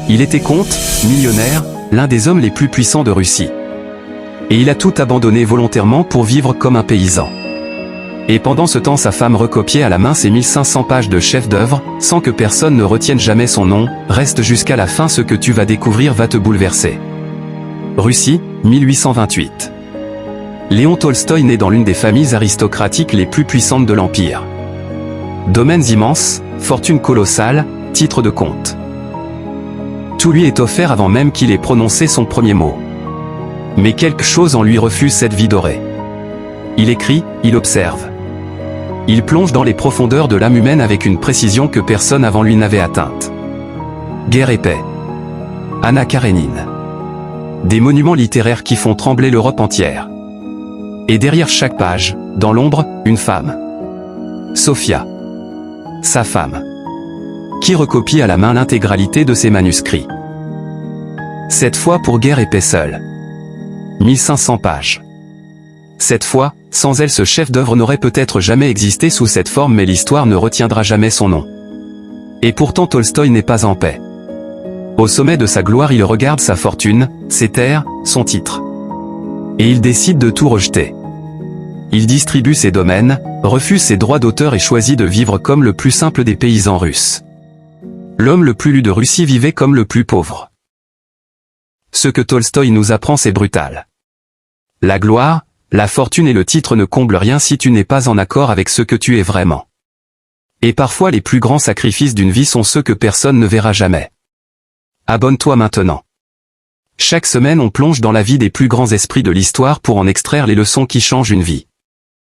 Il était comte, millionnaire, l'un des hommes les plus puissants de Russie. Et il a tout abandonné volontairement pour vivre comme un paysan. Et pendant ce temps sa femme recopiait à la main ses 1500 pages de chef-d'œuvre, sans que personne ne retienne jamais son nom. Reste jusqu'à la fin, ce que tu vas découvrir va te bouleverser. Russie, 1828. Léon Tolstoï naît dans l'une des familles aristocratiques les plus puissantes de l'Empire. Domaines immenses, fortune colossale, titre de comte. Tout lui est offert avant même qu'il ait prononcé son premier mot. Mais quelque chose en lui refuse cette vie dorée. Il écrit, il observe. Il plonge dans les profondeurs de l'âme humaine avec une précision que personne avant lui n'avait atteinte. Guerre et paix. Anna Karénine. Des monuments littéraires qui font trembler l'Europe entière. Et derrière chaque page, dans l'ombre, une femme. Sophia. Sa femme. Qui recopie à la main l'intégralité de ses manuscrits. Cette fois pour Guerre et paix seul. 1500 pages. Cette fois, sans elle ce chef-d'œuvre n'aurait peut-être jamais existé sous cette forme, mais l'histoire ne retiendra jamais son nom. Et pourtant Tolstoï n'est pas en paix. Au sommet de sa gloire, il regarde sa fortune, ses terres, son titre. Et il décide de tout rejeter. Il distribue ses domaines, refuse ses droits d'auteur et choisit de vivre comme le plus simple des paysans russes. L'homme le plus lu de Russie vivait comme le plus pauvre. Ce que Tolstoï nous apprend, c'est brutal. La gloire, la fortune et le titre ne comblent rien si tu n'es pas en accord avec ce que tu es vraiment. Et parfois les plus grands sacrifices d'une vie sont ceux que personne ne verra jamais. Abonne-toi maintenant. Chaque semaine on plonge dans la vie des plus grands esprits de l'histoire pour en extraire les leçons qui changent une vie.